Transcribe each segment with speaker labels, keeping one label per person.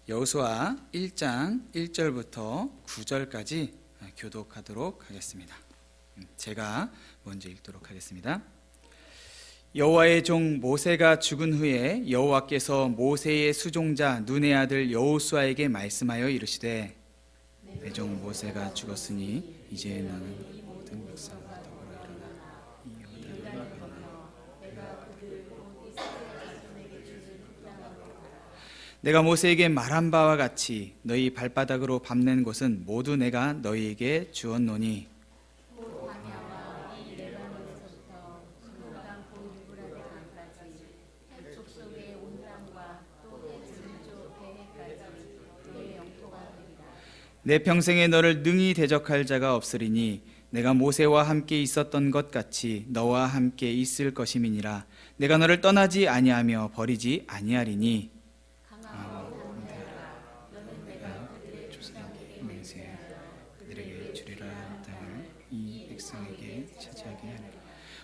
Speaker 1: 여호수아 1장 1절부터 9절까지 교독하도록 하겠습니다. 제가 먼저 읽도록 하겠습니다. 여호와의 종 모세가 죽은 후에 여호와께서 모세의 수종자 눈의 아들 여호수아에게 말씀하여 이르시되 내 종 모세가 죽었으니 이제 너는 이 모든 백성과 더불어 일어나 이 여단을 건너 내가 모세에게 말한 바와 같이 너희 발바닥으로 밟는 곳은 모두 내가 너희에게 주었노니 내 평생에 너를 능히 대적할 자가 없으리니 내가 모세와 함께 있었던 것 같이 너와 함께 있을 것임이니라. 내가 너를 떠나지 아니하며 버리지 아니하리니 그들에게 주리라 땅을 이 백성에게 차지하게 하리라.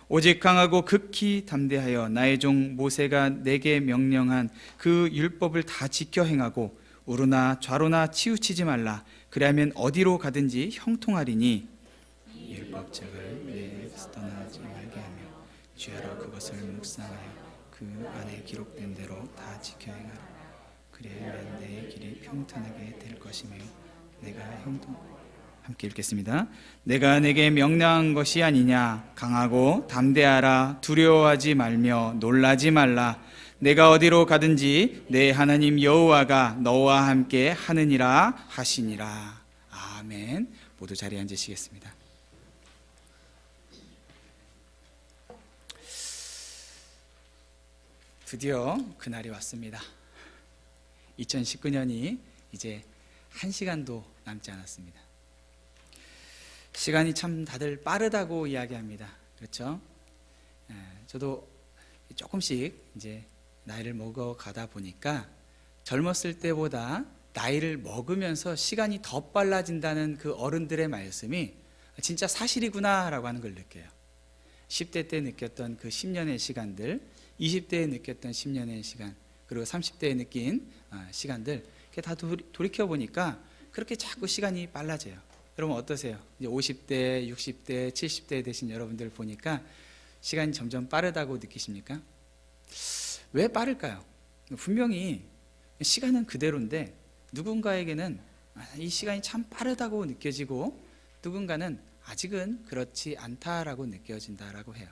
Speaker 1: 오직 강하고 극히 담대하여 나의 종 모세가 내게 명령한 그 율법을 다 지켜 행하고 우르나 좌로나 치우치지 말라. 그리하면 어디로 가든지 형통하리니 이 율법책을 내에서 떠나지 말게 하며 주야로 그것을 묵상하여 그 안에 기록된 대로 다 지켜 행하라. 그리하면 내 길이 평탄하게 될 것이며 내가 함께 읽겠습니다. 내가 내게 명령한 것이 아니냐. 강하고 담대하라. 두려워하지 말며 놀라지 말라. 내가 어디로 가든지 내 하나님 여호와가 너와 함께 하느니라 하시니라. 아멘. 모두 자리에 앉으시겠습니다. 드디어 그날이 왔습니다. 2019년이 이제 1시간도 남지 않았습니다. 시간이 참 다들 빠르다고 이야기합니다. 그렇죠? 저도 조금씩 이제 나이를 먹어가다 보니까 젊었을 때보다 나이를 먹으면서 시간이 더 빨라진다는 그 어른들의 말씀이 진짜 사실이구나 라고 하는 걸 느껴요. 10대 때 느꼈던 그 10년의 시간들, 20대에 느꼈던 10년의 시간, 그리고 30대에 느낀 시간들, 다 돌이켜보니까 그렇게 자꾸 시간이 빨라져요. 여러분 어떠세요? 이제 50대, 60대, 70대 되신 여러분들 보니까 시간이 점점 빠르다고 느끼십니까? 왜 빠를까요? 분명히 시간은 그대로인데 누군가에게는 이 시간이 참 빠르다고 느껴지고 누군가는 아직은 그렇지 않다라고 느껴진다라고 해요.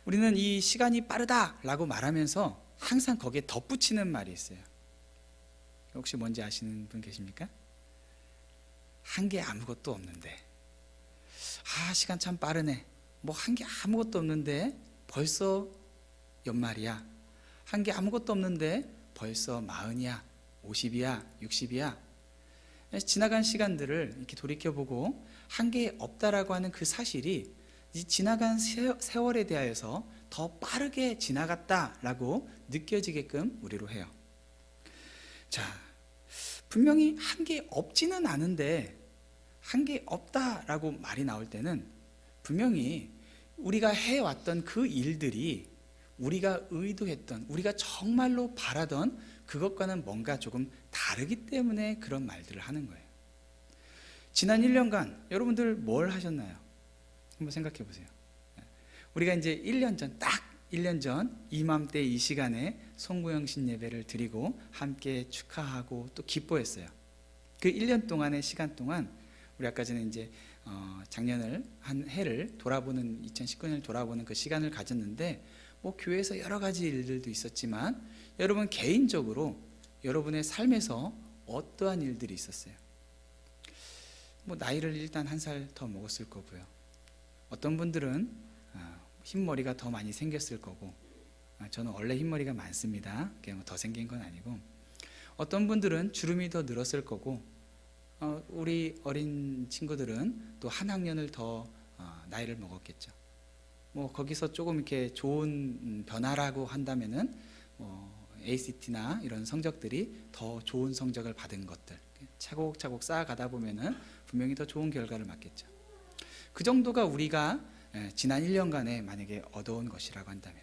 Speaker 1: 우리는 이 시간이 빠르다라고 말하면서 항상 거기에 덧붙이는 말이 있어요. 혹시 뭔지 아시는 분 계십니까? 한 게 아무것도 없는데 시간 참 빠르네. 뭐 한 게 아무것도 없는데 벌써 연말이야. 한 게 아무것도 없는데 벌써 40이야, 50이야, 60이야. 지나간 시간들을 이렇게 돌이켜보고 한 게 없다라고 하는 그 사실이 이 지나간 세월에 대하여서 더 빠르게 지나갔다라고 느껴지게끔 우리로 해요. 자, 분명히 한 게 없지는 않은데 한 게 없다라고 말이 나올 때는 분명히 우리가 해왔던 그 일들이 우리가 의도했던, 우리가 정말로 바라던 그것과는 뭔가 조금 다르기 때문에 그런 말들을 하는 거예요. 지난 1년간 여러분들 뭘 하셨나요? 한번 생각해 보세요. 우리가 이제 1년 전, 딱 1년 전 이맘때 이 시간에 송구영신 예배를 드리고 함께 축하하고 또 기뻐했어요. 그 1년 동안의 시간 동안 우리 아까 전에 이제 작년을 한 해를 돌아보는 2019년을 돌아보는 그 시간을 가졌는데 뭐 교회에서 여러 가지 일들도 있었지만 여러분 개인적으로 여러분의 삶에서 어떠한 일들이 있었어요? 뭐 나이를 일단 한 살 더 먹었을 거고요. 어떤 분들은 흰머리가 더 많이 생겼을 거고, 저는 원래 흰머리가 많습니다. 그냥 더 생긴 건 아니고, 어떤 분들은 주름이 더 늘었을 거고, 우리 어린 친구들은 또 한 학년을 더 나이를 먹었겠죠. 뭐 거기서 조금 이렇게 좋은 변화라고 한다면은 ACT나 이런 성적들이 더 좋은 성적을 받은 것들 차곡차곡 쌓아가다 보면은 분명히 더 좋은 결과를 맞겠죠. 그 정도가 우리가 지난 1년간에 만약에 얻어온 것이라고 한다면,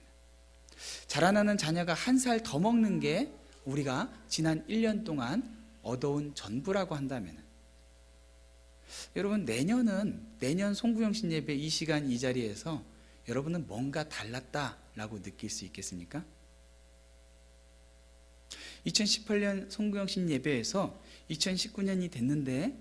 Speaker 1: 자라나는 자녀가 한 살 더 먹는 게 우리가 지난 1년 동안 얻어온 전부라고 한다면, 여러분 내년 송구영신 예배 이 시간 이 자리에서 여러분은 뭔가 달랐다라고 느낄 수 있겠습니까? 2018년 송구영신 예배에서 2019년이 됐는데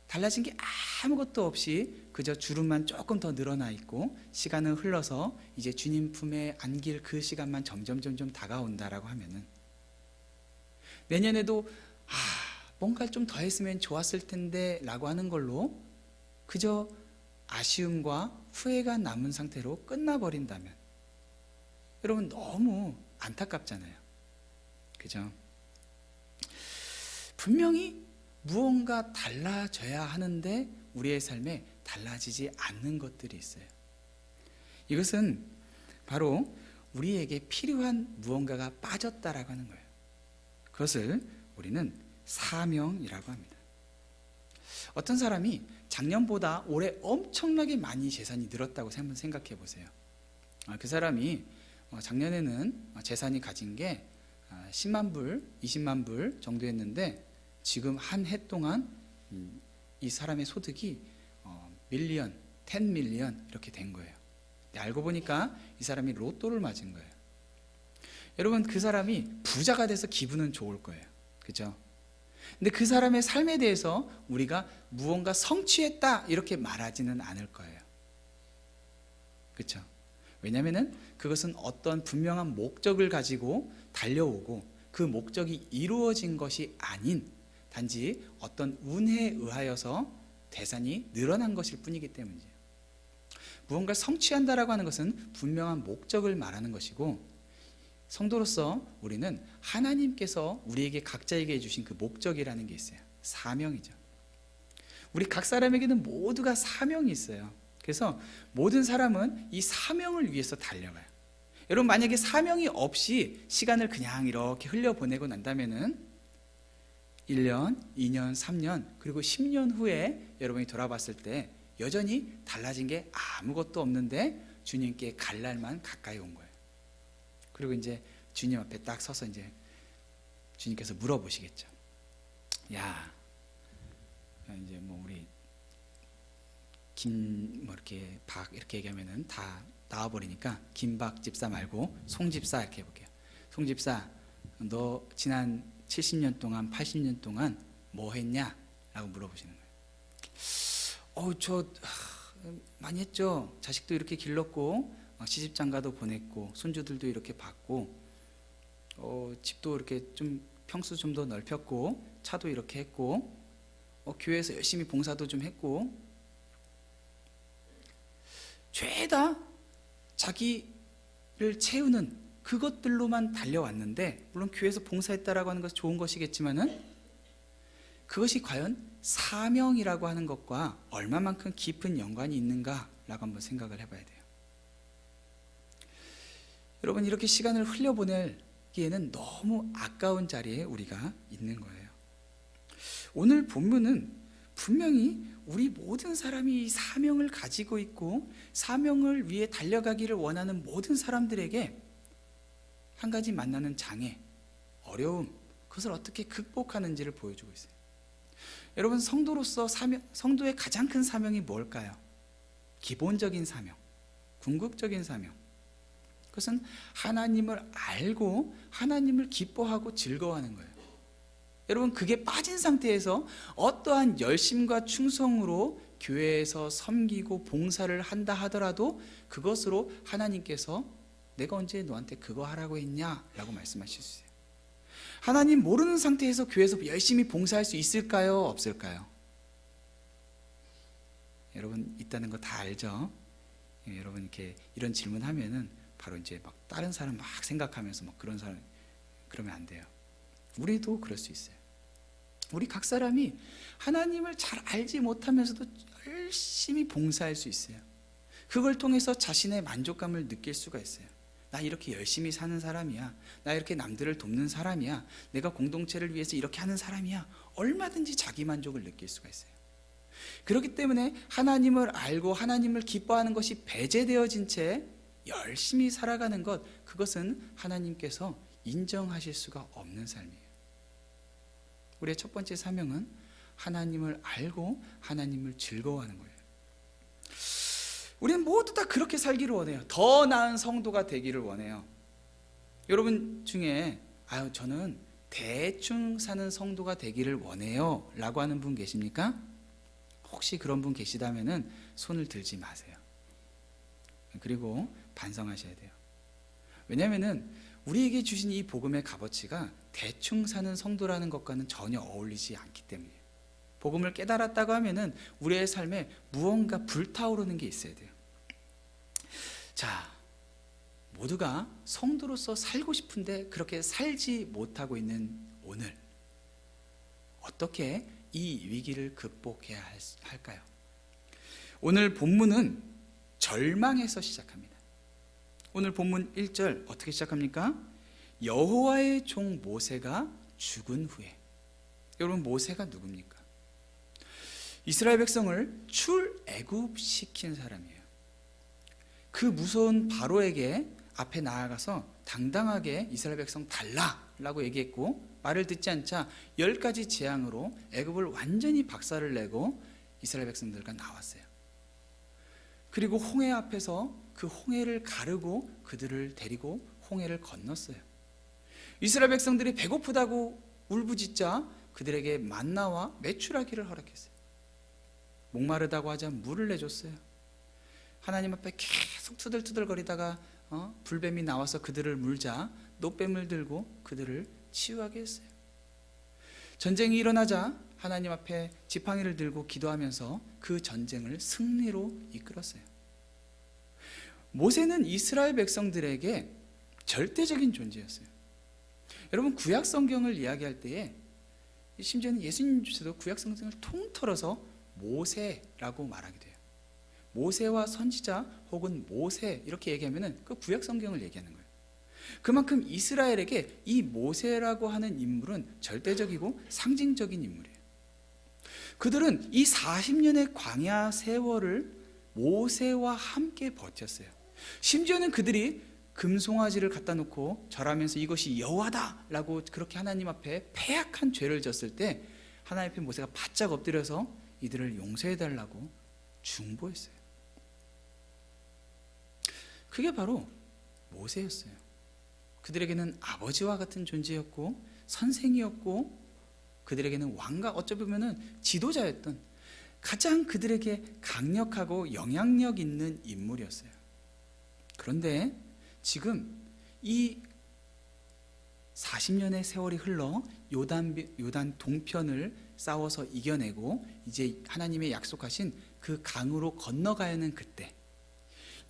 Speaker 1: 달라진 게 아무것도 없이 그저 주름만 조금 더 늘어나 있고 시간은 흘러서 이제 주님 품에 안길 그 시간만 점점 다가온다라고 하면은, 내년에도 뭔가 좀 더 했으면 좋았을 텐데 라고 하는 걸로 그저 아쉬움과 후회가 남은 상태로 끝나버린다면 여러분 너무 안타깝잖아요. 그죠? 분명히 무언가 달라져야 하는데 우리의 삶에 달라지지 않는 것들이 있어요. 이것은 바로 우리에게 필요한 무언가가 빠졌다라고 하는 거예요. 그것을 우리는 사명이라고 합니다. 어떤 사람이 작년보다 올해 엄청나게 많이 재산이 늘었다고 한번 생각해 보세요. 그 사람이 작년에는 재산이 가진 게 10만 불, 20만 불 정도였는데 지금 한 해 동안 이 사람의 소득이 밀리언, 10 밀리언 이렇게 된 거예요. 알고 보니까 이 사람이 로또를 맞은 거예요. 여러분, 그 사람이 부자가 돼서 기분은 좋을 거예요. 그죠? 근데 그 사람의 삶에 대해서 우리가 무언가 성취했다 이렇게 말하지는 않을 거예요. 그렇죠? 왜냐하면 그것은 어떤 분명한 목적을 가지고 달려오고 그 목적이 이루어진 것이 아닌 단지 어떤 운에 의하여서 재산이 늘어난 것일 뿐이기 때문이에요. 무언가를 성취한다라고 하는 것은 분명한 목적을 말하는 것이고, 성도로서 우리는 하나님께서 우리에게 각자에게 주신 그 목적이라는 게 있어요. 사명이죠. 우리 각 사람에게는 모두가 사명이 있어요. 그래서 모든 사람은 이 사명을 위해서 달려가요. 여러분, 만약에 사명이 없이 시간을 그냥 이렇게 흘려보내고 난다면은 1년, 2년, 3년 그리고 10년 후에 여러분이 돌아봤을 때 여전히 달라진 게 아무것도 없는데 주님께 갈 날만 가까이 온 거예요. 그리고 이제 주님 앞에 딱 서서 이제 주님께서 물어보시겠죠. 야, 이제 뭐 우리 이렇게 박 이렇게 얘기하면은 다 나와버리니까 김박 집사 말고 송 집사 이렇게 해볼게요. 송 집사, 너 지난 70년 동안 80년 동안 뭐 했냐? 라고 물어보시는 거예요. 저 많이 했죠. 자식도 이렇게 길렀고 시집장가도 보냈고 손주들도 이렇게 봤고 집도 이렇게 좀 평수 좀 더 넓혔고 차도 이렇게 했고 교회에서 열심히 봉사도 좀 했고, 죄다 자기를 채우는 그것들로만 달려왔는데, 물론 교회에서 봉사했다라고 하는 것은 좋은 것이겠지만은 그것이 과연 사명이라고 하는 것과 얼마만큼 깊은 연관이 있는가라고 한번 생각을 해봐야 돼요. 여러분, 이렇게 시간을 흘려보내기에는 너무 아까운 자리에 우리가 있는 거예요. 오늘 본문은 분명히 우리 모든 사람이 이 사명을 가지고 있고 사명을 위해 달려가기를 원하는 모든 사람들에게 한 가지 만나는 장애, 어려움, 그것을 어떻게 극복하는지를 보여주고 있어요. 여러분, 성도로서 성도의 가장 큰 사명이 뭘까요? 기본적인 사명, 궁극적인 사명. 그것은 하나님을 알고 하나님을 기뻐하고 즐거워하는 거예요. 여러분, 그게 빠진 상태에서 어떠한 열심과 충성으로 교회에서 섬기고 봉사를 한다 하더라도 그것으로 하나님께서 내가 언제 너한테 그거 하라고 했냐? 라고 말씀하실 수 있어요. 하나님 모르는 상태에서 교회에서 열심히 봉사할 수 있을까요? 없을까요? 여러분, 있다는 거 다 알죠? 여러분, 이렇게 이런 질문하면은 바로 이제 막 다른 사람 막 생각하면서 막 그런 사람, 그러면 안 돼요. 우리도 그럴 수 있어요. 우리 각 사람이 하나님을 잘 알지 못하면서도 열심히 봉사할 수 있어요. 그걸 통해서 자신의 만족감을 느낄 수가 있어요. 나 이렇게 열심히 사는 사람이야. 나 이렇게 남들을 돕는 사람이야. 내가 공동체를 위해서 이렇게 하는 사람이야. 얼마든지 자기 만족을 느낄 수가 있어요. 그렇기 때문에 하나님을 알고 하나님을 기뻐하는 것이 배제되어진 채 열심히 살아가는 것, 그것은 하나님께서 인정하실 수가 없는 삶이에요. 우리의 첫 번째 사명은 하나님을 알고 하나님을 즐거워하는 거예요. 우리는 모두 다 그렇게 살기를 원해요. 더 나은 성도가 되기를 원해요. 여러분 중에 저는 대충 사는 성도가 되기를 원해요 라고 하는 분 계십니까? 혹시 그런 분 계시다면 손을 들지 마세요. 그리고 반성하셔야 돼요. 왜냐하면 우리에게 주신 이 복음의 값어치가 대충 사는 성도라는 것과는 전혀 어울리지 않기 때문이에요. 복음을 깨달았다고 하면은 우리의 삶에 무언가 불타오르는 게 있어야 돼요. 자, 모두가 성도로서 살고 싶은데 그렇게 살지 못하고 있는 오늘, 어떻게 이 위기를 극복해야 할까요? 오늘 본문은 절망에서 시작합니다. 오늘 본문 1절 어떻게 시작합니까? 여호와의 종 모세가 죽은 후에. 여러분, 모세가 누굽니까? 이스라엘 백성을 출애굽시킨 사람이에요. 그 무서운 바로에게 앞에 나아가서 당당하게 이스라엘 백성 달라라고 얘기했고, 말을 듣지 않자 10가지 재앙으로 애굽을 완전히 박살을 내고 이스라엘 백성들과 나왔어요. 그리고 홍해 앞에서 그 홍해를 가르고 그들을 데리고 홍해를 건넜어요. 이스라엘 백성들이 배고프다고 울부짖자 그들에게 만나와 메추라기를 허락했어요. 목마르다고 하자 물을 내줬어요. 하나님 앞에 계속 투덜투덜거리다가 불뱀이 나와서 그들을 물자 노뱀을 들고 그들을 치유하게 했어요. 전쟁이 일어나자 하나님 앞에 지팡이를 들고 기도하면서 그 전쟁을 승리로 이끌었어요. 모세는 이스라엘 백성들에게 절대적인 존재였어요. 여러분, 구약 성경을 이야기할 때에 심지어는 예수님조차도 구약 성경을 통틀어서 모세라고 말하게 돼요. 모세와 선지자 혹은 모세 이렇게 얘기하면은 그 구약 성경을 얘기하는 거예요. 그만큼 이스라엘에게 이 모세라고 하는 인물은 절대적이고 상징적인 인물이에요. 그들은 이 40년의 광야 세월을 모세와 함께 버텼어요. 심지어는 그들이 금송아지를 갖다 놓고 절하면서 이것이 여호와다라고 그렇게 하나님 앞에 패악한 죄를 졌을 때 하나님 앞에 모세가 바짝 엎드려서 이들을 용서해달라고 중보했어요. 그게 바로 모세였어요. 그들에게는 아버지와 같은 존재였고 선생이었고 그들에게는 왕과 어찌 보면 지도자였던 가장 그들에게 강력하고 영향력 있는 인물이었어요. 그런데 지금 이 40년의 세월이 흘러 요단 동편을 싸워서 이겨내고 이제 하나님의 약속하신 그 강으로 건너가야 하는 그때,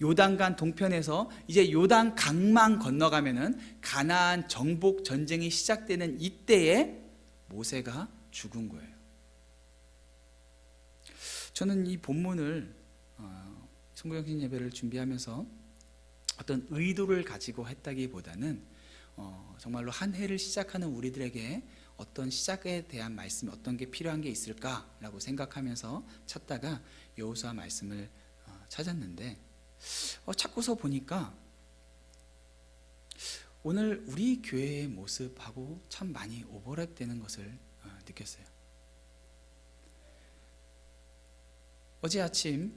Speaker 1: 요단강 동편에서 이제 요단 강만 건너가면은 가나안 정복 전쟁이 시작되는 이때에 모세가 죽은 거예요. 저는 이 본문을 성구영신 예배를 준비하면서 어떤 의도를 가지고 했다기보다는 정말로 한 해를 시작하는 우리들에게 어떤 시작에 대한 말씀이 어떤 게 필요한 게 있을까라고 생각하면서 찾다가 여호수아 말씀을 찾았는데 찾고서 보니까 오늘 우리 교회의 모습하고 참 많이 오버랩되는 것을 느꼈어요. 어제 아침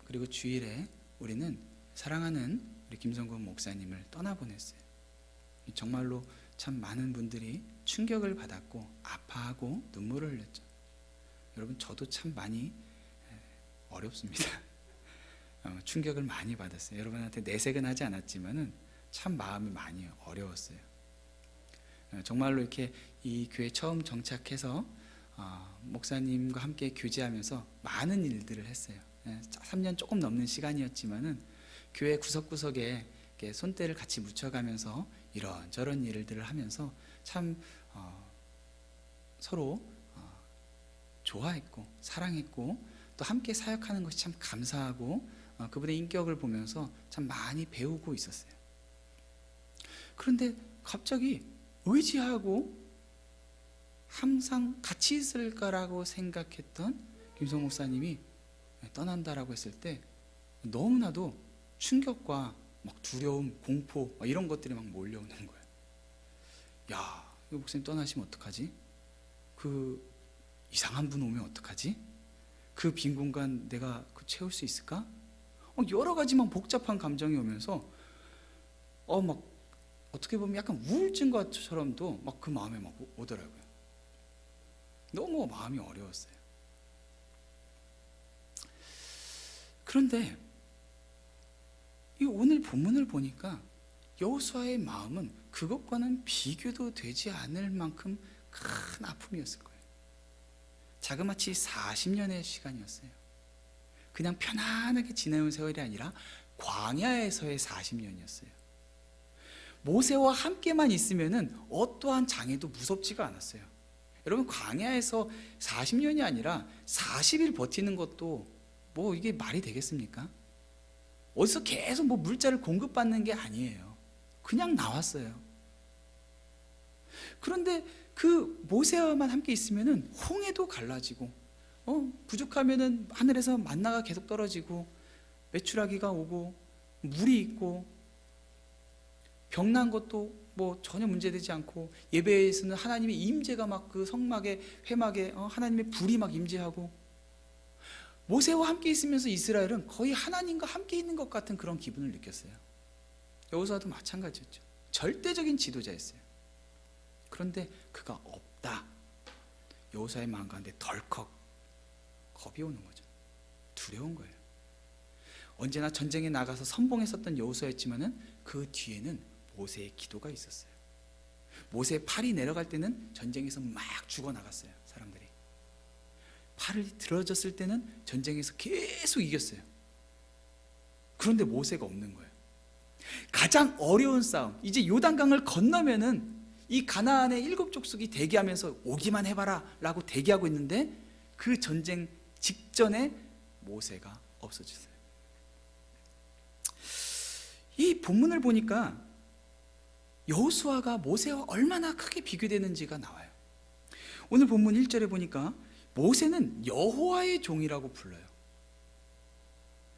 Speaker 1: 그리고 주일에 우리는 사랑하는 우리 김성근 목사님을 떠나보냈어요. 정말로 참 많은 분들이 충격을 받았고 아파하고 눈물을 흘렸죠. 여러분, 저도 참 많이 어렵습니다. 충격을 많이 받았어요. 여러분한테 내색은 하지 않았지만은 참 마음이 많이 어려웠어요. 정말로 이렇게 이 교회 처음 정착해서 목사님과 함께 교제하면서 많은 일들을 했어요. 3년 조금 넘는 시간이었지만은 교회 구석구석에 이렇게 손때를 같이 묻혀가면서 이런저런 일들을 하면서 참 서로 좋아했고 사랑했고 또 함께 사역하는 것이 참 감사하고 그분의 인격을 보면서 참 많이 배우고 있었어요. 그런데 갑자기 의지하고 항상 같이 있을까라고 생각했던 김성 목사님이 떠난다라고 했을 때 너무나도 충격과 막 두려움, 공포 이런 것들이 막 몰려오는 거예요. 야, 이 목사님 떠나시면 어떡하지? 그 이상한 분 오면 어떡하지? 그 빈 공간 내가 채울 수 있을까? 여러 가지 막 복잡한 감정이 오면서 막 어떻게 보면 약간 우울증 것처럼도 막 그 마음에 막 오더라고요. 너무 마음이 어려웠어요. 그런데 이 오늘 본문을 보니까 여호수아의 마음은 그것과는 비교도 되지 않을 만큼 큰 아픔이었을 거예요. 자그마치 40년의 시간이었어요. 그냥 편안하게 지내온 세월이 아니라 광야에서의 40년이었어요. 모세와 함께만 있으면은 어떠한 장애도 무섭지가 않았어요. 여러분, 광야에서 40년이 아니라 40일 버티는 것도 뭐 이게 말이 되겠습니까? 어디서 계속 뭐 물자를 공급받는 게 아니에요. 그냥 나왔어요. 그런데 그 모세와만 함께 있으면은 홍해도 갈라지고, 부족하면은 하늘에서 만나가 계속 떨어지고, 메추라기가 오고, 물이 있고, 병난 것도 뭐 전혀 문제되지 않고, 예배에서는 하나님의 임재가 막 그 성막에 회막에 하나님의 불이 막 임재하고, 모세와 함께 있으면서 이스라엘은 거의 하나님과 함께 있는 것 같은 그런 기분을 느꼈어요. 여호수아도 마찬가지였죠. 절대적인 지도자였어요. 그런데 그가 없다. 여호수아의 마음 가운데 덜컥 겁이 오는 거죠. 두려운 거예요. 언제나 전쟁에 나가서 선봉했었던 여호수아였지만은 그 뒤에는 모세의 기도가 있었어요. 모세의 팔이 내려갈 때는 전쟁에서 막 죽어나갔어요. 사람들이. 팔을 들어졌을 때는 전쟁에서 계속 이겼어요. 그런데 모세가 없는 거예요. 가장 어려운 싸움, 이제 요단강을 건너면은 이 가나안의 7 족속이 대기하면서 오기만 해봐라 라고 대기하고 있는데, 그 전쟁 직전에 모세가 없어졌어요. 이 본문을 보니까 여호수아가 모세와 얼마나 크게 비교되는지가 나와요. 오늘 본문 1절에 보니까 모세는 여호와의 종이라고 불러요.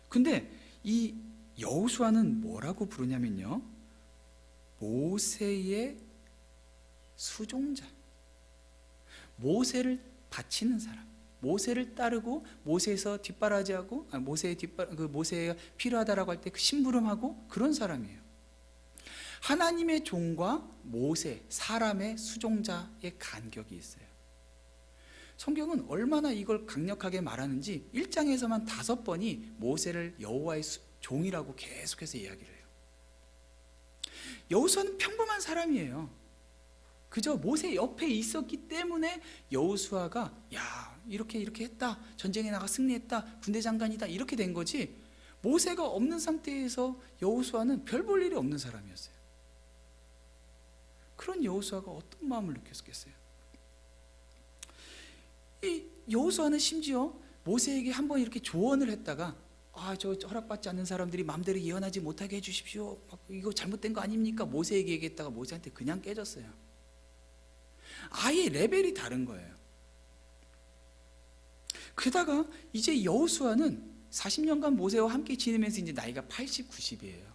Speaker 1: 근데 이 여호수아는 뭐라고 부르냐면요, 모세의 수종자, 모세를 바치는 사람, 모세를 따르고 모세에서 뒷바라지하고, 모세가 필요하다라고 할 때 그 심부름하고, 그런 사람이에요. 하나님의 종과 모세, 사람의 수종자의 간격이 있어요. 성경은 얼마나 이걸 강력하게 말하는지 1장에서만 5번이 모세를 여호와의 종이라고 계속해서 이야기를 해요. 여호수아는 평범한 사람이에요. 그저 모세 옆에 있었기 때문에 여호수아가 이렇게 했다, 전쟁에 나가 승리했다, 군대 장관이다, 이렇게 된 거지, 모세가 없는 상태에서 여호수아는 별 볼 일이 없는 사람이었어요. 그런 여호수아가 어떤 마음을 느꼈겠어요? 이 여호수아는 심지어 모세에게 한번 이렇게 조언을 했다가, 저 허락받지 않는 사람들이 마음대로 예언하지 못하게 해주십시오, 이거 잘못된 거 아닙니까? 모세에게 얘기했다가 모세한테 그냥 깨졌어요. 아예 레벨이 다른 거예요. 게다가 이제 여호수아는 40년간 모세와 함께 지내면서 이제 나이가 80, 90이에요.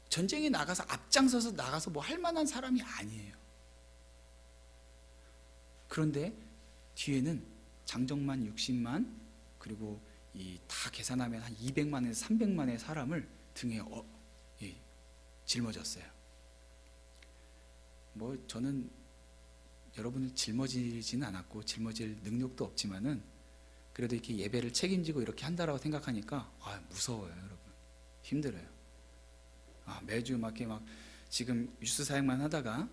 Speaker 1: 전쟁에 나가서 앞장서서 나가서 뭐 할 만한 사람이 아니에요. 그런데 뒤에는 장정만 60만, 그리고 이 다 계산하면 한 200만에서 300만의 사람을 등에 짊어졌어요. 뭐 저는 여러분을 짊어지지는 않았고 짊어질 능력도 없지만은, 그래도 이렇게 예배를 책임지고 이렇게 한다라고 생각하니까 무서워요, 여러분. 힘들어요. 매주 막 이렇게 지금 뉴스 사역만 하다가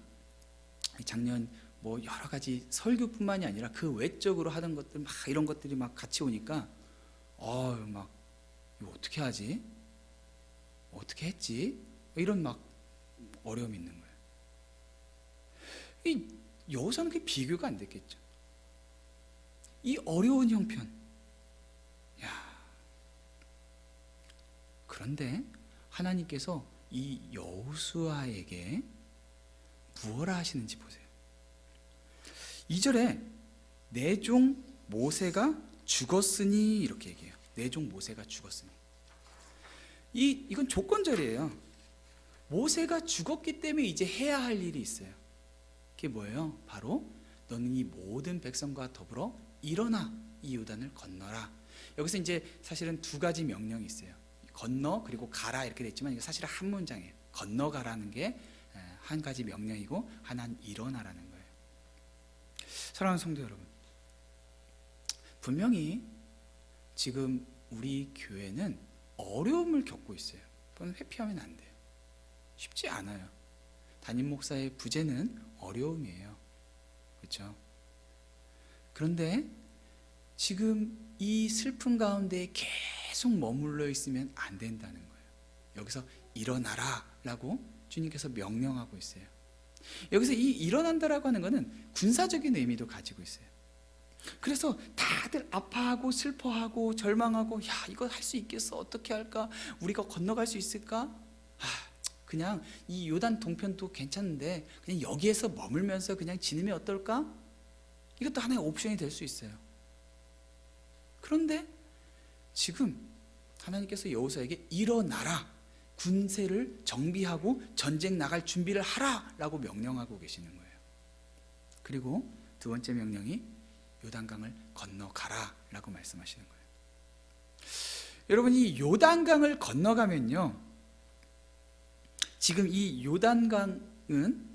Speaker 1: 작년 뭐 여러 가지 설교뿐만이 아니라 그 외적으로 하던 것들 막 이런 것들이 막 같이 오니까 막 이거 어떻게 하지? 어떻게 했지? 이런 막 어려움이 있는 거예요. 이 여호수아는 그게 비교가 안 됐겠죠. 이 어려운 형편. 그런데 하나님께서 이 여호수아에게 무엇을 하시는지 보세요. 2절에 내 종 모세가 죽었으니 이렇게 얘기해요. 내 종 모세가 죽었으니. 이건 조건절이에요. 모세가 죽었기 때문에 이제 해야 할 일이 있어요. 그게 뭐예요? 바로 너는 이 모든 백성과 더불어 일어나 이 요단을 건너라. 여기서 이제 사실은 두 가지 명령이 있어요. 건너 그리고 가라 이렇게 됐지만 이게 사실은 한 문장이에요. 건너가라는 게 한 가지 명령이고 하나는 일어나라는 거예요. 사랑하는 성도 여러분, 분명히 지금 우리 교회는 어려움을 겪고 있어요. 그건 회피하면 안 돼요. 쉽지 않아요. 담임 목사의 부재는 어려움이에요. 그렇죠? 그런데 지금 이 슬픔 가운데 계속 머물러 있으면 안 된다는 거예요. 여기서 일어나라 라고 주님께서 명령하고 있어요. 여기서 이 일어난다라고 하는 것은 군사적인 의미도 가지고 있어요. 그래서 다들 아파하고 슬퍼하고 절망하고, 야, 이거 할 수 있겠어? 어떻게 할까? 우리가 건너갈 수 있을까? 그냥 이 요단 동편도 괜찮은데 그냥 여기에서 머물면서 그냥 지내면 어떨까? 이것도 하나의 옵션이 될 수 있어요. 그런데 지금 하나님께서 여호수아에게 일어나라, 군세를 정비하고 전쟁 나갈 준비를 하라 라고 명령하고 계시는 거예요. 그리고 두 번째 명령이 요단강을 건너가라 라고 말씀하시는 거예요. 여러분, 이 요단강을 건너가면요, 지금 이 요단강은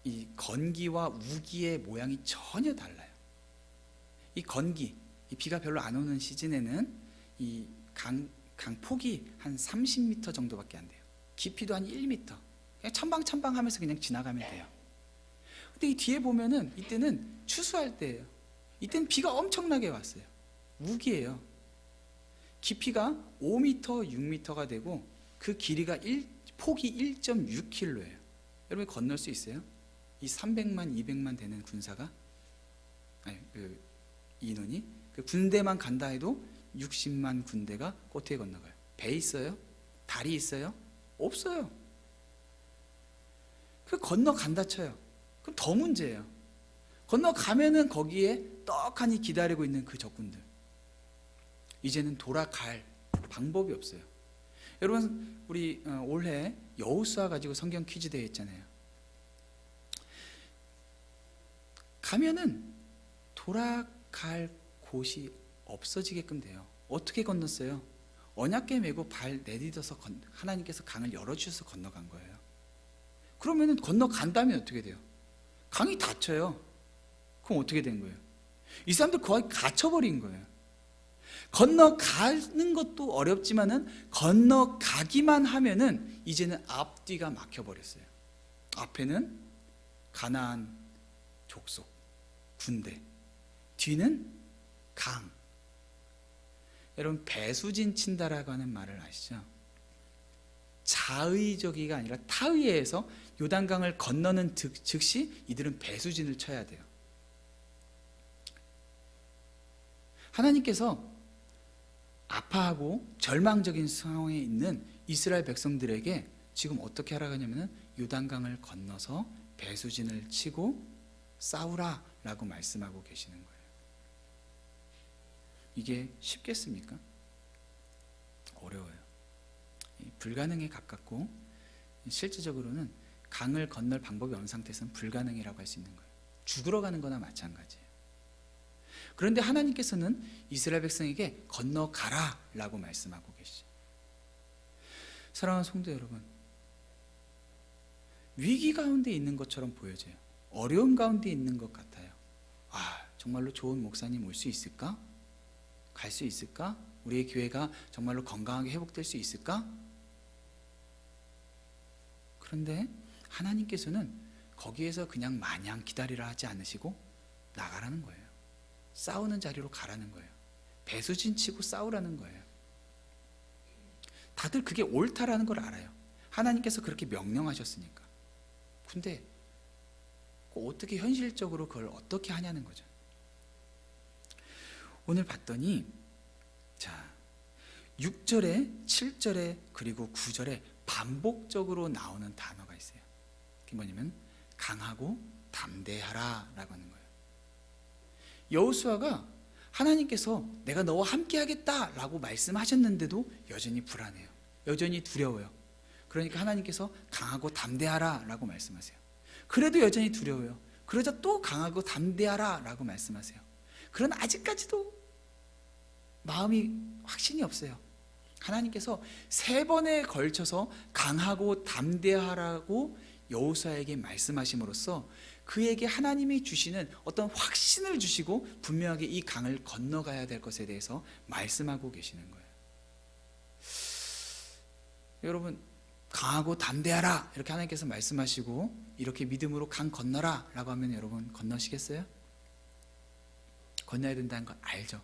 Speaker 1: 이 건기와 우기의 모양이 전혀 달라요. 이 건기, 이 비가 별로 안 오는 시즌에는 이 강폭이 한 30m 정도밖에 안 돼요. 깊이도 한 1m. 그냥 첨방첨방하면서 그냥 지나가면 돼요. 근데 이 뒤에 보면은 이때는 추수할 때예요. 이때는 비가 엄청나게 왔어요. 우기예요. 깊이가 5m, 6m가 되고 그 길이가 폭이 1.6km예요. 여러분 건널 수 있어요? 이 300만, 200만 되는 군사가, 그 인원이 그 군대만 간다 해도 60만 군대가 어떻게 건너가요? 배 있어요? 다리 있어요? 없어요. 그 건너간다 쳐요. 그럼 더 문제예요. 건너가면은 거기에 떡하니 기다리고 있는 그 적군들, 이제는 돌아갈 방법이 없어요. 여러분, 우리 올해 여호수아 가지고 성경 퀴즈 대회 했잖아요. 가면은 돌아갈 곳이 없어지게끔 돼요. 어떻게 건넜어요? 언약궤 메고 발 내딛어서 하나님께서 강을 열어주셔서 건너간 거예요. 그러면은 건너간다면 어떻게 돼요? 강이 닫혀요. 그럼 어떻게 된 거예요? 이 사람들 거의 갇혀버린 거예요. 건너가는 것도 어렵지만은 건너가기만 하면은 이제는 앞뒤가 막혀버렸어요. 앞에는 가나안 족속 군대, 뒤는 강. 여러분, 배수진 친다라고 하는 말을 아시죠? 자의적이가 아니라 타의에서 요단강을 건너는 즉시 이들은 배수진을 쳐야 돼요. 하나님께서 아파하고 절망적인 상황에 있는 이스라엘 백성들에게 지금 어떻게 하라고 하냐면 요단강을 건너서 배수진을 치고 싸우라 라고 말씀하고 계시는 거예요. 이게 쉽겠습니까? 어려워요. 불가능에 가깝고, 실질적으로는 강을 건널 방법이 없는 상태에서는 불가능이라고 할 수 있는 거예요. 죽으러 가는 거나 마찬가지예요. 그런데 하나님께서는 이스라엘 백성에게 건너가라 라고 말씀하고 계시죠. 사랑하는 성도 여러분, 위기 가운데 있는 것처럼 보여져요. 어려움 가운데 있는 것 같아요. 정말로 좋은 목사님 올 수 있을까? 갈 수 있을까? 우리의 교회가 정말로 건강하게 회복될 수 있을까? 그런데 하나님께서는 거기에서 그냥 마냥 기다리라 하지 않으시고 나가라는 거예요. 싸우는 자리로 가라는 거예요. 배수진 치고 싸우라는 거예요. 다들 그게 옳다라는 걸 알아요. 하나님께서 그렇게 명령하셨으니까. 근데 어떻게 현실적으로 그걸 어떻게 하냐는 거죠. 오늘 봤더니 6절에 7절에 그리고 9절에 반복적으로 나오는 단어가 있어요. 그게 뭐냐면 강하고 담대하라 라고 하는 거예요. 여호수아가 하나님께서 내가 너와 함께 하겠다 라고 말씀하셨는데도 여전히 불안해요. 여전히 두려워요. 그러니까 하나님께서 강하고 담대하라 라고 말씀하세요. 그래도 여전히 두려워요. 그러자 또 강하고 담대하라 라고 말씀하세요. 그러나 아직까지도 마음이 확신이 없어요. 하나님께서 3번에 걸쳐서 강하고 담대하라고 여호수아에게 말씀하심으로써 그에게 하나님이 주시는 어떤 확신을 주시고 분명하게 이 강을 건너가야 될 것에 대해서 말씀하고 계시는 거예요. 여러분, 강하고 담대하라 이렇게 하나님께서 말씀하시고 이렇게 믿음으로 강 건너라 라고 하면 여러분 건너시겠어요? 건너야 된다는 걸 알죠.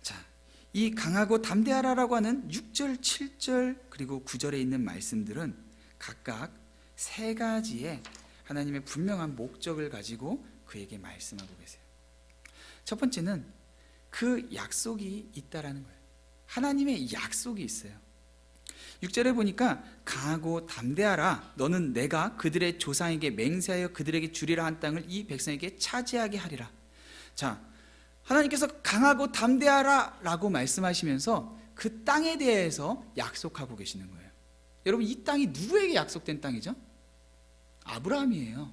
Speaker 1: 자, 이 강하고 담대하라라고 하는 6절, 7절 그리고 9절에 있는 말씀들은 각각 3가지의 하나님의 분명한 목적을 가지고 그에게 말씀하고 계세요. 첫 번째는 그 약속이 있다라는 거예요. 하나님의 약속이 있어요. 6절에 보니까 강하고 담대하라, 너는 내가 그들의 조상에게 맹세하여 그들에게 주리라 한 땅을 이 백성에게 차지하게 하리라. 자, 하나님께서 강하고 담대하라 라고 말씀하시면서 그 땅에 대해서 약속하고 계시는 거예요. 여러분, 이 땅이 누구에게 약속된 땅이죠? 아브라함이에요.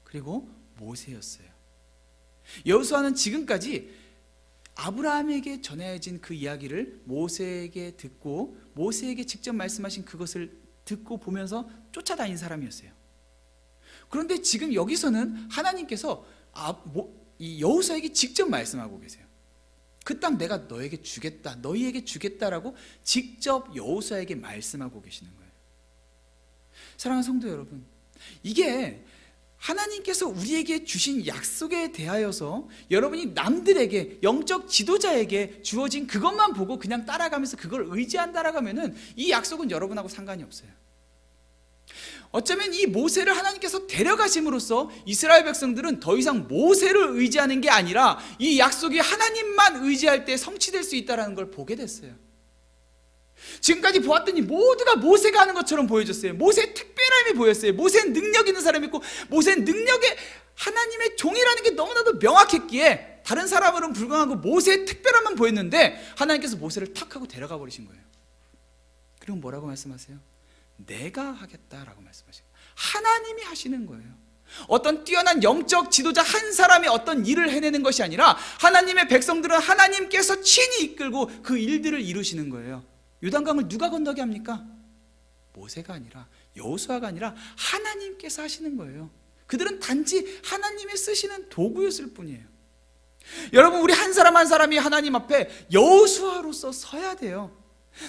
Speaker 1: 그리고 모세였어요. 여호수아는 지금까지 아브라함에게 전해진 그 이야기를 모세에게 듣고 모세에게 직접 말씀하신 그것을 듣고 보면서 쫓아다닌 사람이었어요. 그런데 지금 여기서는 하나님께서 이 여호수아에게 직접 말씀하고 계세요. 그 땅 내가 너에게 주겠다, 너희에게 주겠다라고 직접 여호수아에게 말씀하고 계시는 거예요. 사랑하는 성도 여러분, 이게 하나님께서 우리에게 주신 약속에 대하여서 여러분이 남들에게, 영적 지도자에게 주어진 그것만 보고 그냥 따라가면서 그걸 의지한다라고 하면은 이 약속은 여러분하고 상관이 없어요. 어쩌면 이 모세를 하나님께서 데려가심으로써 이스라엘 백성들은 더 이상 모세를 의지하는 게 아니라 이 약속이 하나님만 의지할 때 성취될 수 있다는 걸 보게 됐어요. 지금까지 보았더니 모두가 모세가 하는 것처럼 보여졌어요. 모세의 특별함이 보였어요. 모세는 능력 있는 사람이 있고 모세는 능력에 하나님의 종이라는 게 너무나도 명확했기에 다른 사람으로는 불가능하고 모세의 특별함만 보였는데 하나님께서 모세를 탁 하고 데려가 버리신 거예요. 그리고 뭐라고 말씀하세요? 내가 하겠다라고 말씀하시고 하나님이 하시는 거예요. 어떤 뛰어난 영적 지도자 한 사람이 어떤 일을 해내는 것이 아니라 하나님의 백성들은 하나님께서 친히 이끌고 그 일들을 이루시는 거예요. 요단강을 누가 건너게 합니까? 모세가 아니라 여호수아가 아니라 하나님께서 하시는 거예요. 그들은 단지 하나님이 쓰시는 도구였을 뿐이에요. 여러분, 우리 한 사람 한 사람이 하나님 앞에 여호수아로서 서야 돼요.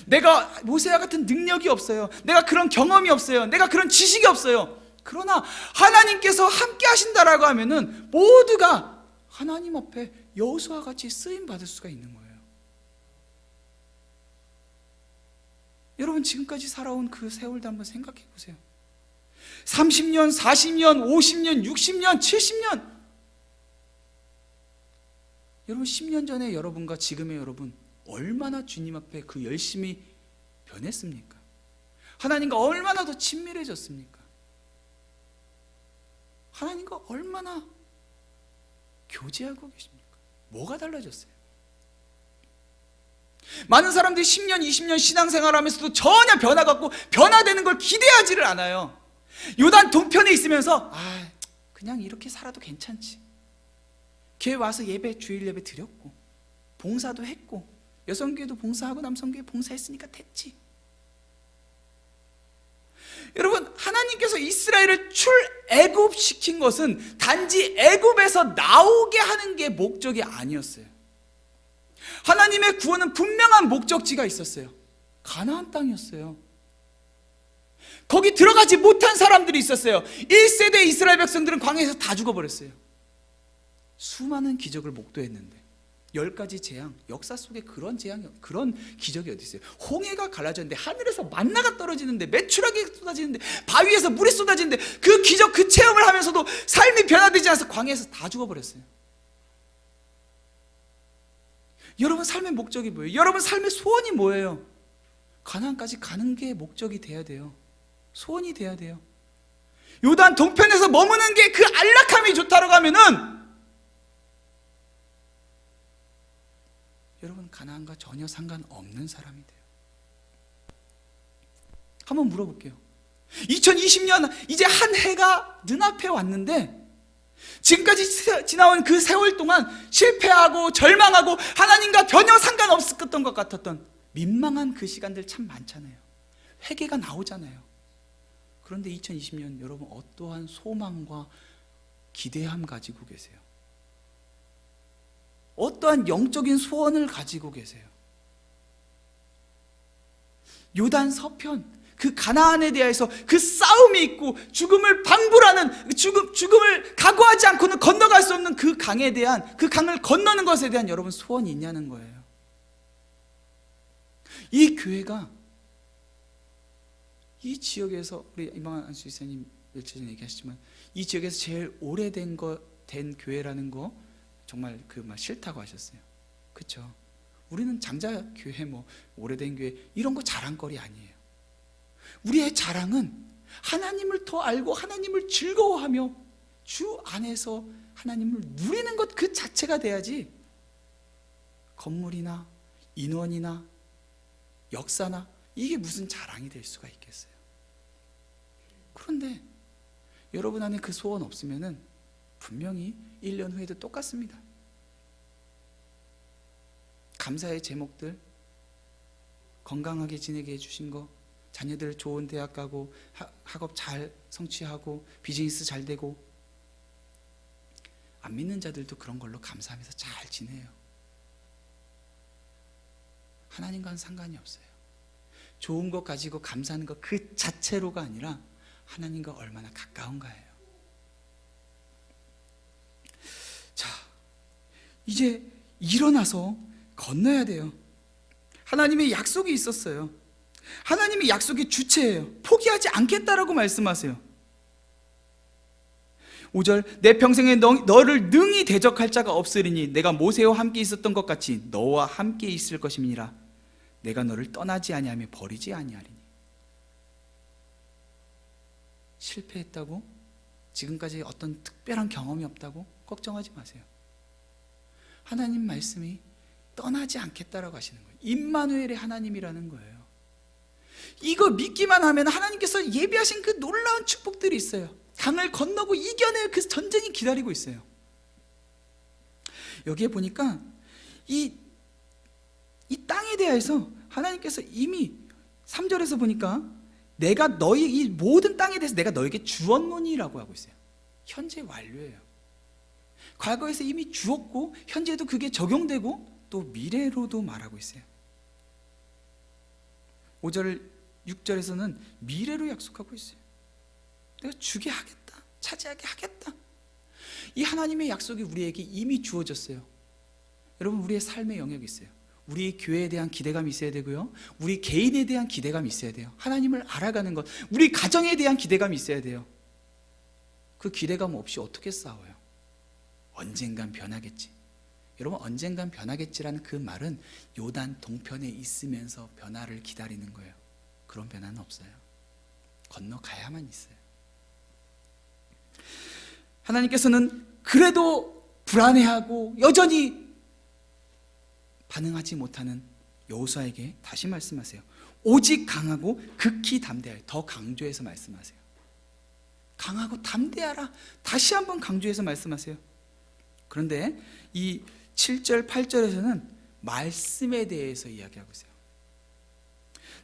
Speaker 1: 내가 모세와 같은 능력이 없어요. 내가 그런 경험이 없어요. 내가 그런 지식이 없어요. 그러나 하나님께서 함께 하신다라고 하면은 모두가 하나님 앞에 여호수아와 같이 쓰임 받을 수가 있는 거예요. 여러분, 지금까지 살아온 그 세월도 한번 생각해 보세요. 30년, 40년, 50년, 60년, 70년. 여러분, 10년 전에 여러분과 지금의 여러분 얼마나 주님 앞에 그 열심히 변했습니까? 하나님과 얼마나 더 친밀해졌습니까? 하나님과 얼마나 교제하고 계십니까? 뭐가 달라졌어요? 많은 사람들이 10년, 20년 신앙생활하면서도 전혀 변화가 없고 변화되는 걸 기대하지를 않아요. 요단 동편에 있으면서 그냥 이렇게 살아도 괜찮지. 교회 와서 예배, 주일 예배 드렸고 봉사도 했고 여성교회도 봉사하고 남성교회 봉사했으니까 됐지. 여러분, 하나님께서 이스라엘을 출애굽시킨 것은 단지 애굽에서 나오게 하는 게 목적이 아니었어요. 하나님의 구원은 분명한 목적지가 있었어요. 가나안 땅이었어요. 거기 들어가지 못한 사람들이 있었어요. 1세대 이스라엘 백성들은 광야에서 다 죽어버렸어요. 수많은 기적을 목도했는데 10가지 재앙, 역사 속에 그런 재앙이, 그런 기적이 어디 있어요? 홍해가 갈라졌는데 하늘에서 만나가 떨어지는데 메추라기 쏟아지는데 바위에서 물이 쏟아지는데 그 기적, 그 체험을 하면서도 삶이 변화되지 않아서 광야에서 다 죽어버렸어요. 여러분 삶의 목적이 뭐예요? 여러분 삶의 소원이 뭐예요? 가나안까지 가는 게 목적이 돼야 돼요. 소원이 돼야 돼요. 요단 동편에서 머무는 게 그 안락함이 좋다고 하면은 여러분 가나안과 전혀 상관없는 사람이 돼요. 한번 물어볼게요. 2020년 이제 한 해가 눈앞에 왔는데 지금까지 지나온 그 세월 동안 실패하고 절망하고 하나님과 전혀 상관없었던 것 같았던 민망한 그 시간들 참 많잖아요. 회개가 나오잖아요. 그런데 2020년 여러분 어떠한 소망과 기대함 가지고 계세요? 어떠한 영적인 소원을 가지고 계세요? 요단 서편 그 가나안에 대해서 그 싸움이 있고 죽음을 방불하는 죽음을 각오하지 않고는 건너갈 수 없는 그 강에 대한 그 강을 건너는 것에 대한 여러분 소원이 있냐는 거예요. 이 교회가 이 지역에서 우리 이방한 안수 이사님 며칠 전에 얘기하셨지만 이 지역에서 제일 오래된 된 교회라는 거 정말 그 말 싫다고 하셨어요. 그렇죠? 우리는 장자 교회 뭐 오래된 교회 이런 거 자랑거리 아니에요. 우리의 자랑은 하나님을 더 알고 하나님을 즐거워하며 주 안에서 하나님을 누리는 것 그 자체가 돼야지 건물이나 인원이나 역사나 이게 무슨 자랑이 될 수가 있겠어요. 그런데 여러분 안에 그 소원 없으면은 분명히 1년 후에도 똑같습니다. 감사의 제목들, 건강하게 지내게 해주신 거, 자녀들 좋은 대학 가고 학업 잘 성취하고 비즈니스 잘 되고, 안 믿는 자들도 그런 걸로 감사하면서 잘 지내요. 하나님과는 상관이 없어요. 좋은 것 가지고 감사하는 것 그 자체로가 아니라 하나님과 얼마나 가까운가예요. 자, 이제 일어나서 건너야 돼요. 하나님의 약속이 있었어요. 하나님의 약속의 주체예요. 포기하지 않겠다라고 말씀하세요. 5절 내 평생에 너를 능히 대적할 자가 없으리니 내가 모세와 함께 있었던 것 같이 너와 함께 있을 것임이니라. 내가 너를 떠나지 아니하며 버리지 아니하리니. 실패했다고? 지금까지 어떤 특별한 경험이 없다고? 걱정하지 마세요. 하나님 말씀이 떠나지 않겠다라고 하시는 거예요. 임마누엘의 하나님이라는 거예요. 이거 믿기만 하면 하나님께서 예비하신 그 놀라운 축복들이 있어요. 강을 건너고 이겨낼 그 전쟁이 기다리고 있어요. 여기에 보니까 이 땅에 대해서 하나님께서 이미 3절에서 보니까 내가 너희 이 모든 땅에 대해서 내가 너에게 주었노니라고 하고 있어요. 현재 완료예요. 과거에서 이미 주었고 현재도 그게 적용되고 또 미래로도 말하고 있어요. 5절 6절에서는 미래로 약속하고 있어요. 내가 주게 하겠다, 차지하게 하겠다. 이 하나님의 약속이 우리에게 이미 주어졌어요. 여러분, 우리의 삶의 영역이 있어요. 우리 교회에 대한 기대감이 있어야 되고요, 우리 개인에 대한 기대감이 있어야 돼요. 하나님을 알아가는 것, 우리 가정에 대한 기대감이 있어야 돼요. 그 기대감 없이 어떻게 싸워요? 언젠간 변하겠지. 여러분, 언젠간 변하겠지라는 그 말은 요단 동편에 있으면서 변화를 기다리는 거예요. 그런 변화는 없어요. 건너가야만 있어요. 하나님께서는 그래도 불안해하고 여전히 반응하지 못하는 여호수아에게 다시 말씀하세요. 오직 강하고 극히 담대하여. 더 강조해서 말씀하세요. 강하고 담대하라. 다시 한번 강조해서 말씀하세요. 그런데 이 7절 8절에서는 말씀에 대해서 이야기하고 있어요.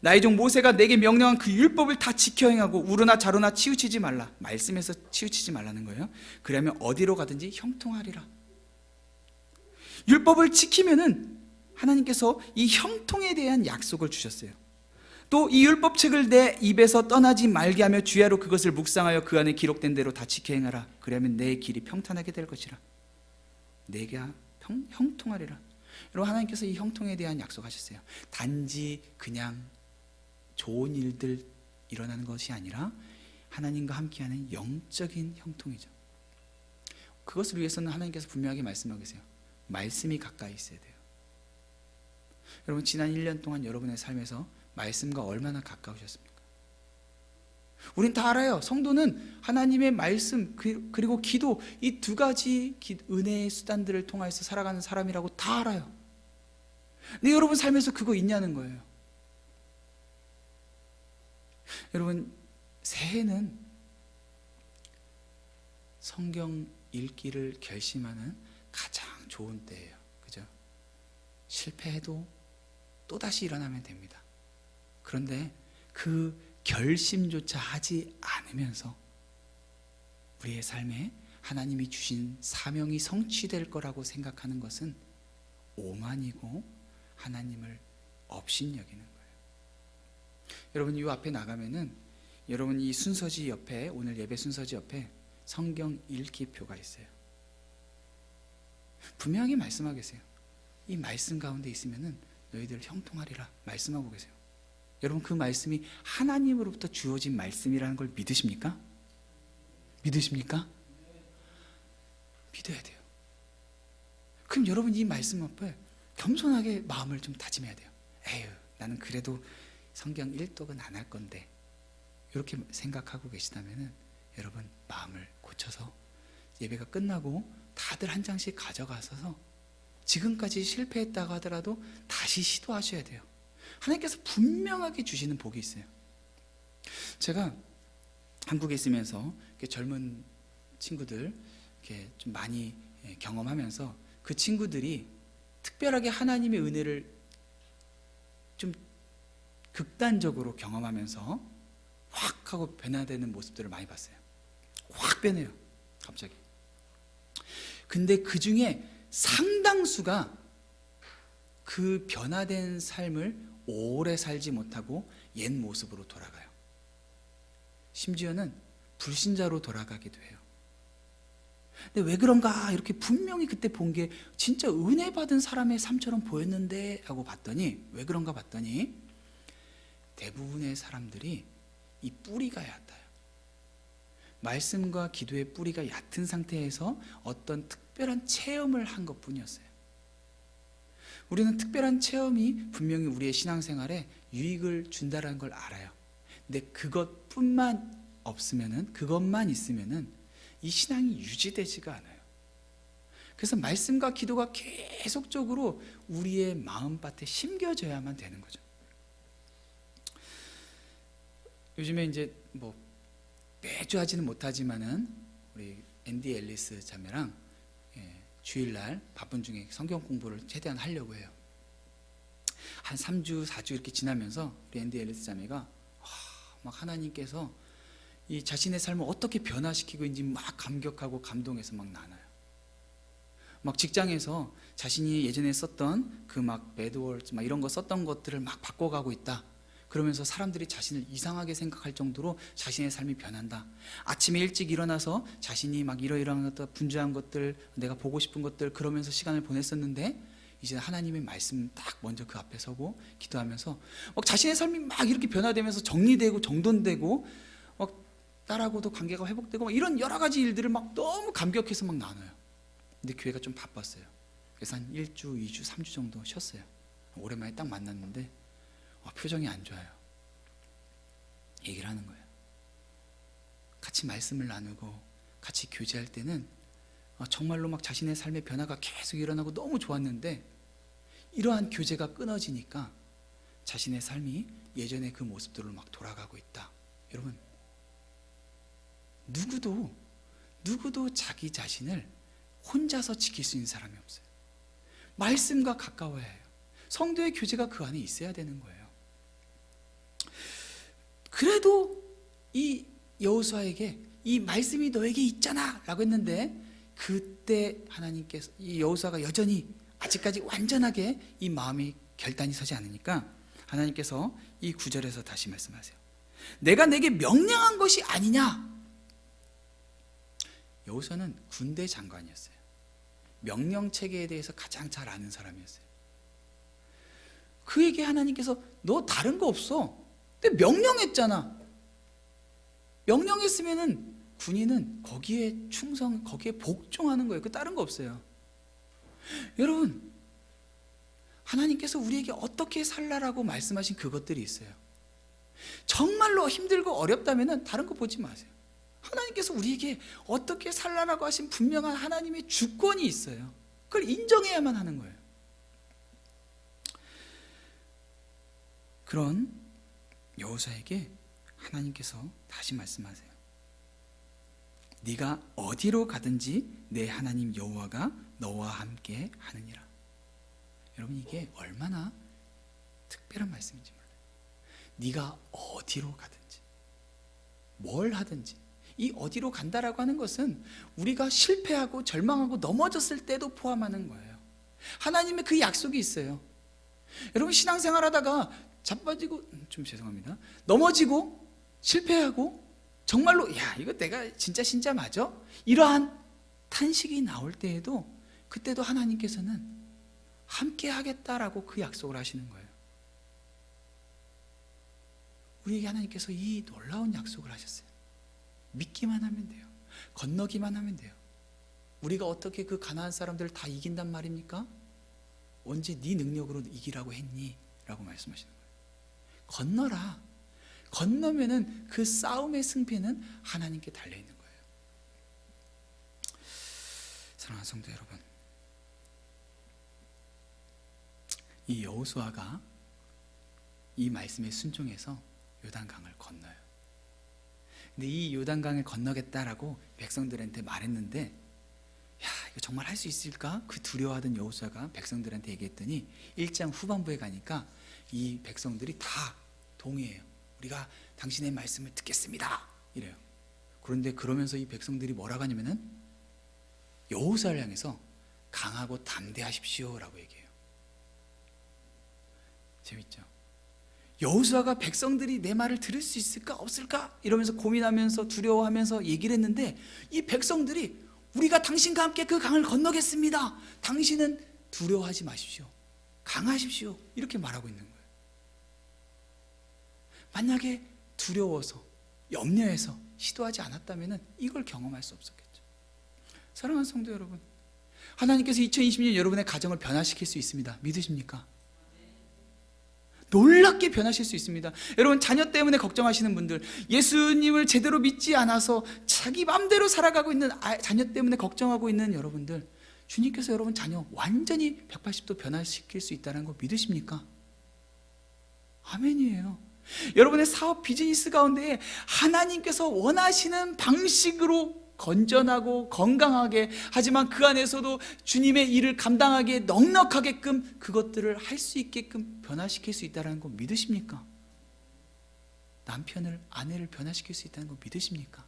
Speaker 1: 나의 종 모세가 내게 명령한 그 율법을 다 지켜 행하고 우르나 자로나 치우치지 말라. 말씀에서 치우치지 말라는 거예요. 그러면 어디로 가든지 형통하리라. 율법을 지키면은 하나님께서 이 형통에 대한 약속을 주셨어요. 또 이 율법책을 내 입에서 떠나지 말게 하며 주야로 그것을 묵상하여 그 안에 기록된 대로 다 지켜 행하라. 그러면 내 길이 평탄하게 될 것이라. 내가 형통하리라. 여러분, 하나님께서 이 형통에 대한 약속하셨어요. 단지 그냥 좋은 일들 일어나는 것이 아니라 하나님과 함께하는 영적인 형통이죠. 그것을 위해서는 하나님께서 분명하게 말씀하고 계세요. 말씀이 가까이 있어야 돼요. 여러분, 지난 1년 동안 여러분의 삶에서 말씀과 얼마나 가까우셨습니까? 우린 다 알아요. 성도는 하나님의 말씀 그리고 기도, 이 두 가지 은혜의 수단들을 통해서 살아가는 사람이라고 다 알아요. 근데 여러분 삶에서 그거 있냐는 거예요. 여러분, 새해는 성경 읽기를 결심하는 가장 좋은 때예요. 그죠? 실패해도 또다시 일어나면 됩니다. 그런데 그 결심조차 하지 않으면서 우리의 삶에 하나님이 주신 사명이 성취될 거라고 생각하는 것은 오만이고 하나님을 업신여기는 거예요. 여러분, 이 앞에 나가면은 여러분 이 순서지 옆에, 오늘 예배 순서지 옆에 성경 읽기표가 있어요. 분명히 말씀하겠어요. 이 말씀 가운데 있으면은 너희들 형통하리라 말씀하고 계세요. 여러분, 그 말씀이 하나님으로부터 주어진 말씀이라는 걸 믿으십니까? 믿으십니까? 믿어야 돼요. 그럼 여러분 이 말씀 앞에 겸손하게 마음을 좀 다짐해야 돼요. 에휴, 나는 그래도 성경 1독은 안 할 건데, 이렇게 생각하고 계시다면은 여러분 마음을 고쳐서 예배가 끝나고 다들 한 장씩 가져가셔서 지금까지 실패했다고 하더라도 다시 시도하셔야 돼요. 하나님께서 분명하게 주시는 복이 있어요. 제가 한국에 있으면서 젊은 친구들 이렇게 좀 많이 경험하면서 그 친구들이 특별하게 하나님의 은혜를 좀 극단적으로 경험하면서 확 하고 변화되는 모습들을 많이 봤어요. 확 변해요, 갑자기. 근데 그 중에 상당수가 그 변화된 삶을 오래 살지 못하고 옛 모습으로 돌아가요. 심지어는 불신자로 돌아가기도 해요. 근데 왜 그런가 이렇게 분명히 그때 본 게 진짜 은혜 받은 사람의 삶처럼 보였는데 하고 봤더니, 왜 그런가 봤더니 대부분의 사람들이 이 뿌리가 얕아요. 말씀과 기도의 뿌리가 얕은 상태에서 어떤 특별한 체험을 한 것뿐이었어요. 우리는 특별한 체험이 분명히 우리의 신앙생활에 유익을 준다는 걸 알아요. 근데 그것뿐만 없으면은, 그것만 있으면은 이 신앙이 유지되지가 않아요. 그래서 말씀과 기도가 계속적으로 우리의 마음밭에 심겨져야만 되는 거죠. 요즘에 이제 뭐 매주 하지는 못하지만은 우리 앤디 앨리스 자매랑 주일날 바쁜 중에 성경 공부를 최대한 하려고 해요. 한 3주, 4주 이렇게 지나면서 우리 앤디 앨리스 자매가 막 하나님께서 이 자신의 삶을 어떻게 변화시키고 있는지 막 감격하고 감동해서 막 나눠요. 막 직장에서 자신이 예전에 썼던 그 막 배드월드 막 이런 거 썼던 것들을 막 바꿔가고 있다. 그러면서 사람들이 자신을 이상하게 생각할 정도로 자신의 삶이 변한다. 아침에 일찍 일어나서 자신이 막 이러이러한 것들, 분주한 것들, 내가 보고 싶은 것들 그러면서 시간을 보냈었는데 이제 하나님의 말씀 딱 먼저 그 앞에 서고 기도하면서 막 자신의 삶이 막 이렇게 변화되면서 정리되고 정돈되고 막 딸하고도 관계가 회복되고 막 이런 여러 가지 일들을 막 너무 감격해서 막 나눠요. 근데 교회가 좀 바빴어요. 그래서 한 1주, 2주, 3주 정도 쉬었어요. 오랜만에 딱 만났는데 표정이 안 좋아요. 얘기를 하는 거예요. 같이 말씀을 나누고 같이 교제할 때는 정말로 막 자신의 삶의 변화가 계속 일어나고 너무 좋았는데 이러한 교제가 끊어지니까 자신의 삶이 예전의 그 모습들로 막 돌아가고 있다. 여러분, 누구도 자기 자신을 혼자서 지킬 수 있는 사람이 없어요. 말씀과 가까워야 해요. 성도의 교제가 그 안에 있어야 되는 거예요. 그래도 이 여호수아에게 이 말씀이 너에게 있잖아 라고 했는데 그때 하나님께서 이 여호수아가 여전히 아직까지 완전하게 이 마음이 결단이 서지 않으니까 하나님께서 이 9절에서 다시 말씀하세요. 내가 내게 명령한 것이 아니냐. 여호수아는 군대 장관이었어요. 명령체계에 대해서 가장 잘 아는 사람이었어요. 그에게 하나님께서 너 다른 거 없어. 근데 명령했잖아. 명령했으면은 군인은 거기에 거기에 복종하는 거예요. 그 다른 거 없어요. 여러분, 하나님께서 우리에게 어떻게 살라라고 말씀하신 그것들이 있어요. 정말로 힘들고 어렵다면은 다른 거 보지 마세요. 하나님께서 우리에게 어떻게 살라라고 하신 분명한 하나님의 주권이 있어요. 그걸 인정해야만 하는 거예요. 그런 여호수아에게 하나님께서 다시 말씀하세요. 네가 어디로 가든지 내 하나님 여호와가 너와 함께 하느니라. 여러분, 이게 얼마나 특별한 말씀인지 몰라요. 네가 어디로 가든지, 뭘 하든지. 이 어디로 간다라고 하는 것은 우리가 실패하고 절망하고 넘어졌을 때도 포함하는 거예요. 하나님의 그 약속이 있어요. 여러분, 신앙생활 하다가 자빠지고, 좀 죄송합니다, 넘어지고 실패하고 정말로 이거 내가 진짜 신자 맞아? 이러한 탄식이 나올 때에도, 그때도 하나님께서는 함께 하겠다라고 그 약속을 하시는 거예요. 우리에게 하나님께서 이 놀라운 약속을 하셨어요. 믿기만 하면 돼요. 건너기만 하면 돼요. 우리가 어떻게 그 가나안 사람들을 다 이긴단 말입니까? 언제 네 능력으로 이기라고 했니? 라고 말씀하시는 거예요. 건너라. 건너면은 그 싸움의 승패는 하나님께 달려있는 거예요. 사랑하는 성도 여러분, 이 여호수아가 이 말씀에 순종해서 요단강을 건너요. 근데 이 요단강을 건너겠다라고 백성들한테 말했는데, 이거 정말 할 수 있을까? 그 두려워하던 여호수아가 백성들한테 얘기했더니 1장 후반부에 가니까 이 백성들이 다 동의해요. 우리가 당신의 말씀을 듣겠습니다, 이래요. 그런데 그러면서 이 백성들이 뭐라고 하냐면은 여호수아를 향해서 강하고 담대하십시오 라고 얘기해요. 재밌죠? 여호수아가 백성들이 내 말을 들을 수 있을까 없을까 이러면서 고민하면서 두려워하면서 얘기를 했는데, 이 백성들이 우리가 당신과 함께 그 강을 건너겠습니다, 당신은 두려워하지 마십시오, 강하십시오, 이렇게 말하고 있는 거예요. 만약에 두려워서 염려해서 시도하지 않았다면 이걸 경험할 수 없었겠죠. 사랑하는 성도 여러분, 하나님께서 2020년 여러분의 가정을 변화시킬 수 있습니다. 믿으십니까? 놀랍게 변하실 수 있습니다. 여러분, 자녀 때문에 걱정하시는 분들, 예수님을 제대로 믿지 않아서 자기 마음대로 살아가고 있는 자녀 때문에 걱정하고 있는 여러분들, 주님께서 여러분 자녀 완전히 180도 변화시킬 수 있다는 거 믿으십니까? 아멘이에요. 여러분의 사업 비즈니스 가운데 하나님께서 원하시는 방식으로 건전하고 건강하게, 하지만 그 안에서도 주님의 일을 감당하기에 넉넉하게끔 그것들을 할 수 있게끔 변화시킬 수 있다는 거 믿으십니까? 남편을, 아내를 변화시킬 수 있다는 거 믿으십니까?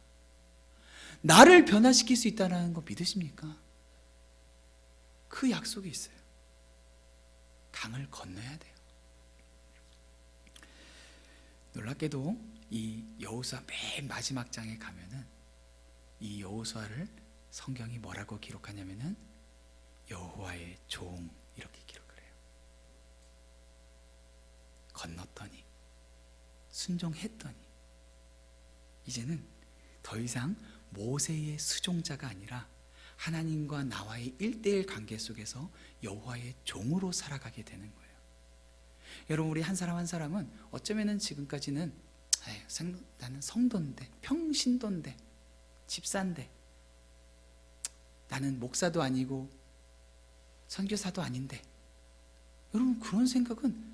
Speaker 1: 나를 변화시킬 수 있다는 거 믿으십니까? 그 약속이 있어요. 강을 건너야 돼요. 놀랍게도 이 여호수아 맨 마지막 장에 가면은 이 여호수아를 성경이 뭐라고 기록하냐면은 여호와의 종, 이렇게 기록을 해요. 건넜더니, 순종했더니 이제는 더 이상 모세의 수종자가 아니라 하나님과 나와의 1:1 관계 속에서 여호와의 종으로 살아가게 되는 거예요. 여러분, 우리 한 사람 한 사람은 어쩌면은 지금까지는 나는 성도인데, 평신도인데, 집사인데, 나는 목사도 아니고 선교사도 아닌데, 여러분, 그런 생각은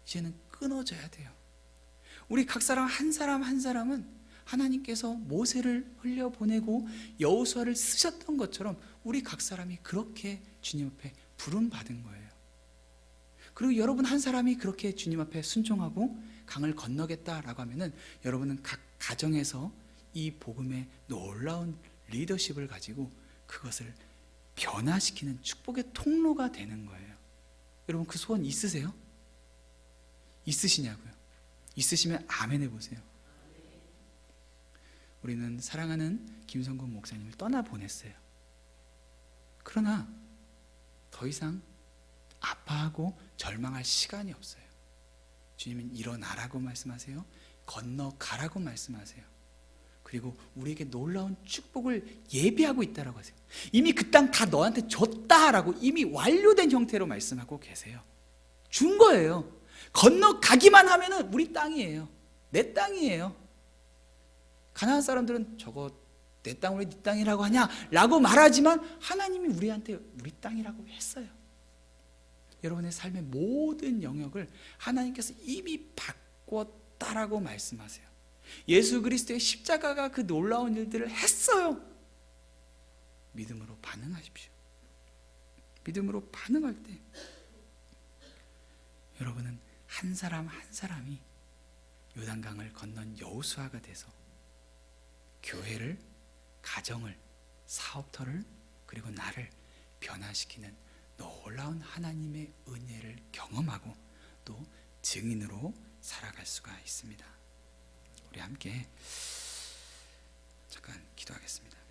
Speaker 1: 이제는 끊어져야 돼요. 우리 각 사람 한 사람은 하나님께서 모세를 흘려보내고 여호수아를 쓰셨던 것처럼 우리 각 사람이 그렇게 주님 앞에 부름받은 거예요. 그리고 여러분 한 사람이 그렇게 주님 앞에 순종하고 강을 건너겠다라고 하면은 여러분은 각 가정에서 이 복음의 놀라운 리더십을 가지고 그것을 변화시키는 축복의 통로가 되는 거예요. 여러분, 그 소원 있으세요? 있으시냐고요? 있으시면 아멘 해보세요. 우리는 사랑하는 김성근 목사님을 떠나보냈어요. 그러나 더 이상 아파하고 절망할 시간이 없어요. 주님은 일어나라고 말씀하세요. 건너가라고 말씀하세요. 그리고 우리에게 놀라운 축복을 예비하고 있다라고 하세요. 이미 그 땅 다 너한테 줬다라고 이미 완료된 형태로 말씀하고 계세요. 준 거예요. 건너가기만 하면은 우리 땅이에요. 내 땅이에요. 가나안 사람들은 저거 내 땅 왜 네 땅이라고 하냐 라고 말하지만 하나님이 우리한테 우리 땅이라고 했어요. 여러분의 삶의 모든 영역을 하나님께서 이미 바꿨다라고 말씀하세요. 예수 그리스도의 십자가가 그 놀라운 일들을 했어요. 믿음으로 반응하십시오. 믿음으로 반응할 때 여러분은 한 사람 한 사람이 요단강을 건넌 여호수아가 돼서 교회를, 가정을, 사업터를, 그리고 나를 변화시키는 놀라운 하나님의 은혜를 경험하고 또 증인으로 살아갈 수가 있습니다. 우리 함께 잠깐 기도하겠습니다.